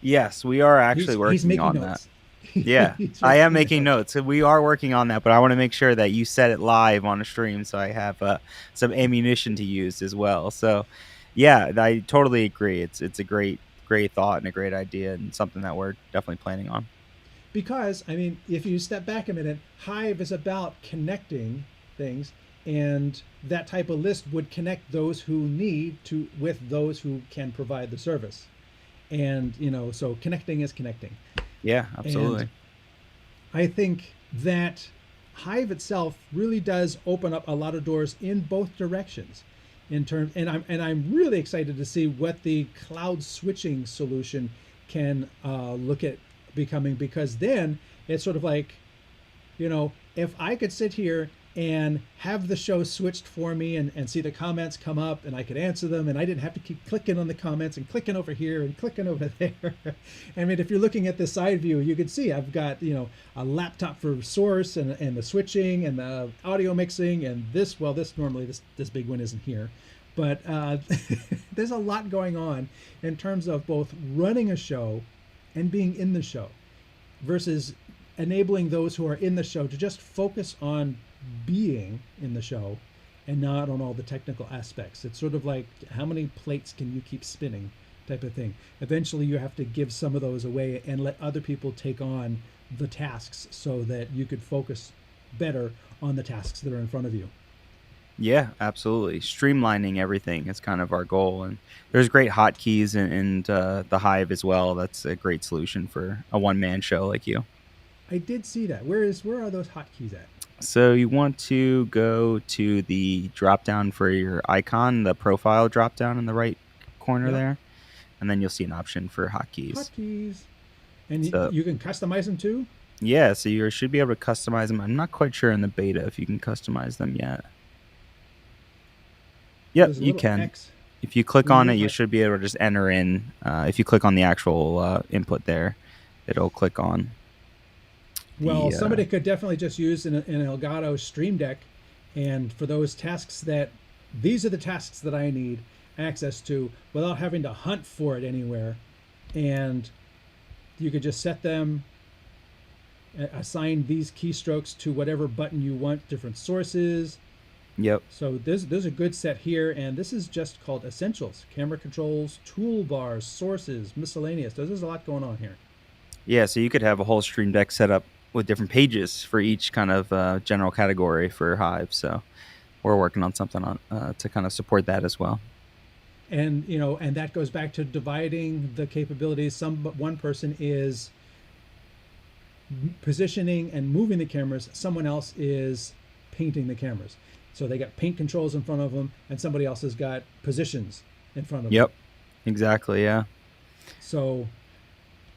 Yes, we are actually He's working making on that. notes. Yeah, He's I am making making notes. notes. We are working on that, but I want to make sure that you set it live on a stream so I have some ammunition to use as well. So, yeah, I totally agree. It's a great thought and a great idea and something that we're definitely planning on. because I mean, if you step back a minute, Hive is about connecting things, and that type of list would connect those who need to with those who can provide the service. And so connecting is connecting. Yeah, And absolutely. I think that Hive itself really does open up a lot of doors in both directions. In terms, and I'm really excited to see what the cloud switching solution can look at becoming, because then it's sort of like, if I could sit here and have the show switched for me, and see the comments come up and I could answer them, and I didn't have to keep clicking on the comments and clicking over here and clicking over there. I mean, if you're looking at the side view, you can see I've got, a laptop for source, and the switching and the audio mixing, and this normally this big one isn't here. But there's a lot going on in terms of both running a show and being in the show, versus enabling those who are in the show to just focus on being in the show and not on all the technical aspects. It's sort of like, how many plates can you keep spinning type of thing. Eventually you have to give some of those away and let other people take on the tasks so that you could focus better on the tasks that are in front of you. Yeah, absolutely. Streamlining everything is kind of our goal, and there's great hotkeys in the Hive as well. That's a great solution for a one-man show like you. I did see that. Where are those hotkeys at? So you want to go to the drop down for your icon, the profile drop down in the right corner Yep, there, and then you'll see an option for hotkeys. hotkeys. And So you can customize them too. yeah, so you should be able to customize them. I'm not quite sure in the beta if you can customize them yet. Yep, There's a you little can. X. If you click on it, Remove you my should be able to just enter in. If you click on the actual input there, it'll click on Well, the. somebody could definitely just use an Elgato Stream Deck, and for those tasks that these are the tasks that I need access to without having to hunt for it anywhere, and you could just set them, assign these keystrokes to whatever button you want, different sources. Yep. So there's a good set here, and this is just called Essentials: camera controls, toolbars, sources, miscellaneous. There's a lot going on here. Yeah, so you could have a whole Stream Deck set up with different pages for each kind of general category for Hive. So we're working on something on to kind of support that as well. And that goes back to dividing the capabilities. One person is positioning and moving the cameras, someone else is painting the cameras. So they got paint controls in front of them, and somebody else has got positions in front of them. Yep. Exactly. Yeah. So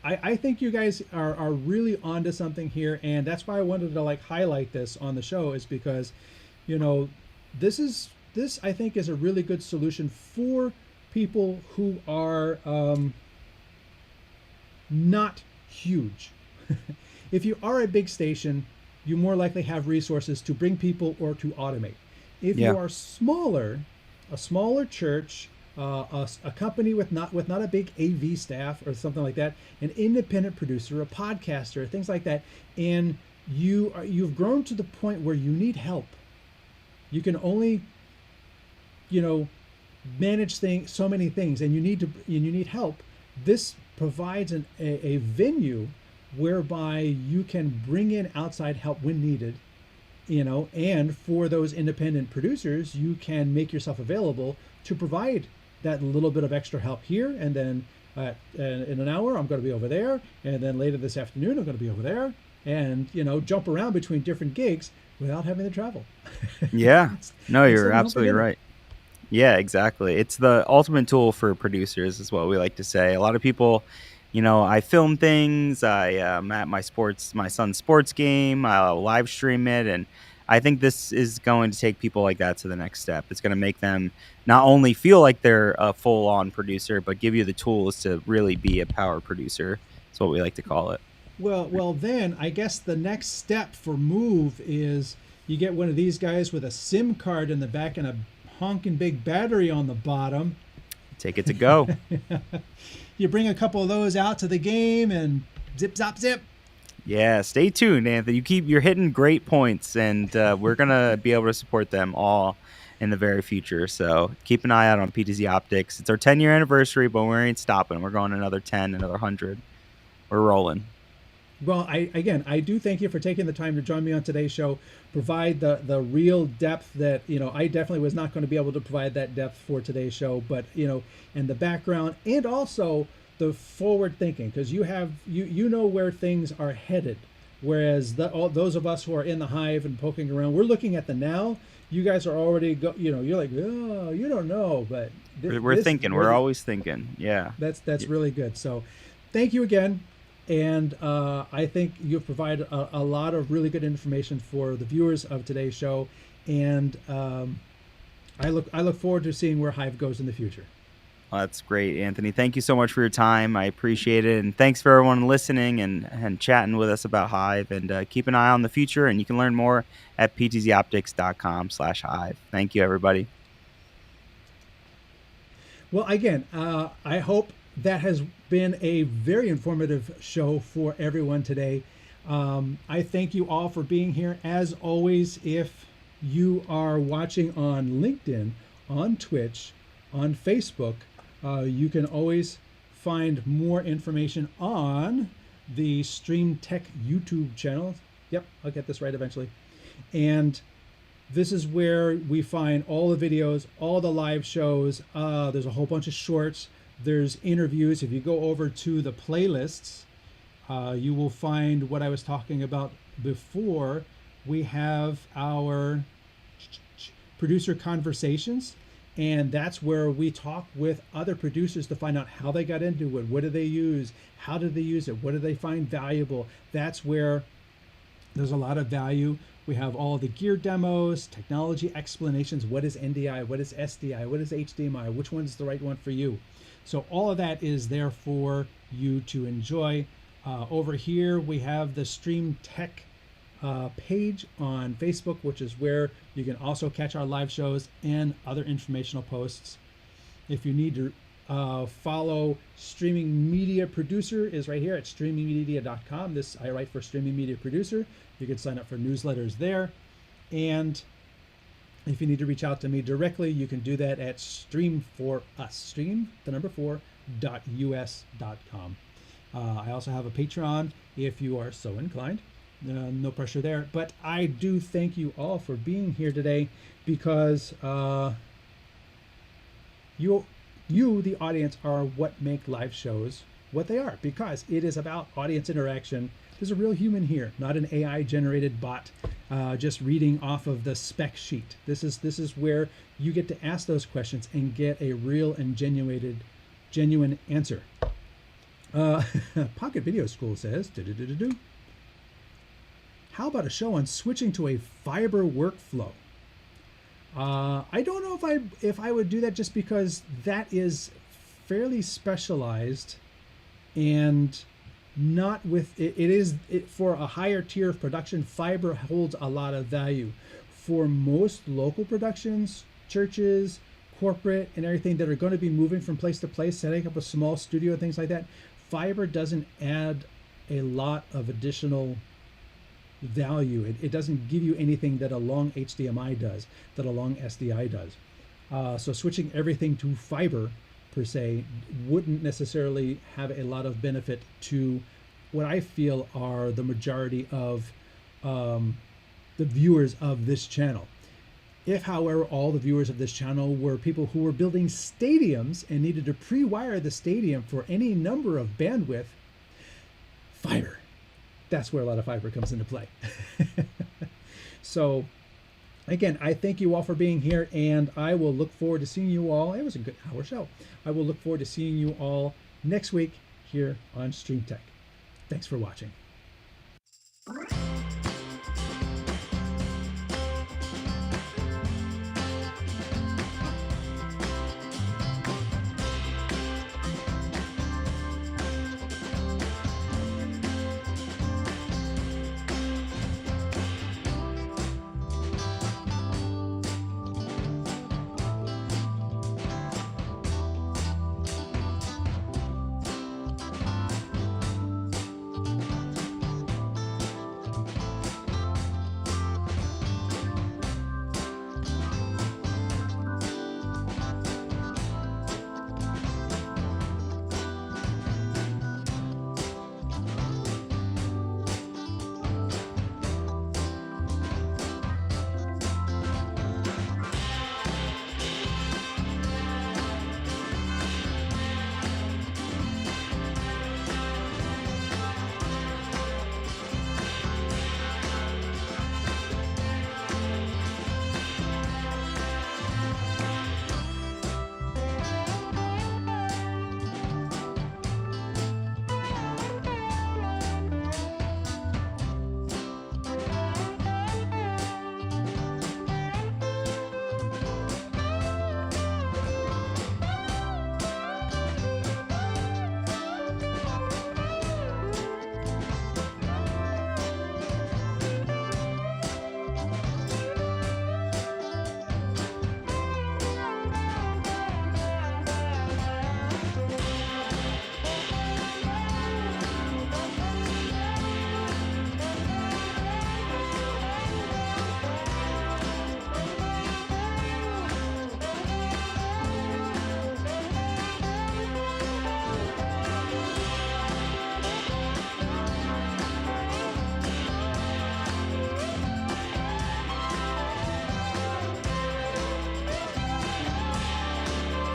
I think you guys are really onto something here, and that's why I wanted to like highlight this on the show, is because, you know, this I think is a really good solution for people who are not huge. If you are a big station, you more likely have resources to bring people or to automate. If Yeah. you are smaller, a smaller church, a company with not a big AV staff or something like that, an independent producer, a podcaster, things like that, and you've grown to the point where you need help. You can only, you know, manage so many things, and you need help. This provides a venue whereby you can bring in outside help when needed, and for those independent producers, you can make yourself available to provide that little bit of extra help here, and then in an hour I'm going to be over there, and then later this afternoon I'm going to be over there, and jump around between different gigs without having to travel. Yeah. No, Instead you're of humping absolutely in it. right. Yeah, exactly. It's the ultimate tool for producers, is what we like to say. A lot of people, I film things. I'm at my son's sports game. I'll live stream it, and I think this is going to take people like that to the next step. It's going to make them not only feel like they're a full-on producer, but give you the tools to really be a power producer. That's what we like to call it. Well, then I guess the next step for Move is you get one of these guys with a SIM card in the back and a honking big battery on the bottom. Take it to go. You bring a couple of those out to the game and zip, zap, zip. Yeah, stay tuned, Anthony. You're hitting great points, and we're gonna be able to support them all in the very future. So keep an eye out on PTZ Optics. It's our 10-year anniversary, but we ain't stopping. We're going another 10, another 100. We're rolling. Well, I do thank you for taking the time to join me on today's show, provide the real depth that, I definitely was not going to be able to provide that depth for today's show, but, and the background and also the forward thinking, because you know where things are headed. Whereas all those of us who are in the hive and poking around, we're looking at the now. You guys are already you're like, oh, you don't know, but We're thinking. We're always thinking. Yeah. that's really good. So, thank you again, and I think you've provided a lot of really good information for the viewers of today's show, and I look forward to seeing where Hive goes in the future. Well, that's great, Anthony. Thank you so much for your time. I appreciate it. And thanks for everyone listening and chatting with us about Hive. And keep an eye on the future. And you can learn more at ptzoptics.com/hive. Thank you, everybody. Well, again, I hope that has been a very informative show for everyone today. I thank you all for being here. As always, if you are watching on LinkedIn, on Twitch, on Facebook, you can always find more information on the StreamTEK YouTube channel. Yep, I'll get this right eventually. And this is where we find all the videos, all the live shows. There's a whole bunch of shorts. There's interviews. If you go over to the playlists, you will find what I was talking about before. We have our producer conversations, and that's where we talk with other producers to find out how they got into it, what do they use, how did they use it, what do they find valuable. That's where there's a lot of value. We have all the gear demos, technology explanations. What is NDI? What is SDI? What is HDMI? Which one's the right one for you? So all of that is there for you to enjoy. Over here, we have the StreamTEK page on Facebook, which is where you can also catch our live shows and other informational posts. If you need to follow Streaming Media Producer, is right here at streamingmedia.com. This I write for Streaming Media Producer. You can sign up for newsletters there. And if you need to reach out to me directly, you can do that at stream4us.us.com. I also have a Patreon if you are so inclined. No pressure there. But I do thank you all for being here today, because you, the audience, are what make live shows what they are, because it is about audience interaction. There's a real human here, not an AI generated bot just reading off of the spec sheet. This is where you get to ask those questions and get a real and genuine answer. Pocket Video School says, how about a show on switching to a fiber workflow? I don't know if I would do that, just because that is fairly specialized and not with it. It is for a higher tier of production. Fiber holds a lot of value for most local productions, churches, corporate, and everything that are going to be moving from place to place, setting up a small studio and things like that. Fiber doesn't add a lot of additional value. It doesn't give you anything that a long HDMI does, that a long SDI does. So switching everything to fiber per se wouldn't necessarily have a lot of benefit to what I feel are the majority of the viewers of this channel. If, however, all the viewers of this channel were people who were building stadiums and needed to pre-wire the stadium for any number of bandwidth, fiber. That's where a lot of fiber comes into play. So, again, I thank you all for being here, and I will look forward to seeing you all. It was a good hour show. I will look forward to seeing you all next week here on StreamTEK. Thanks for watching.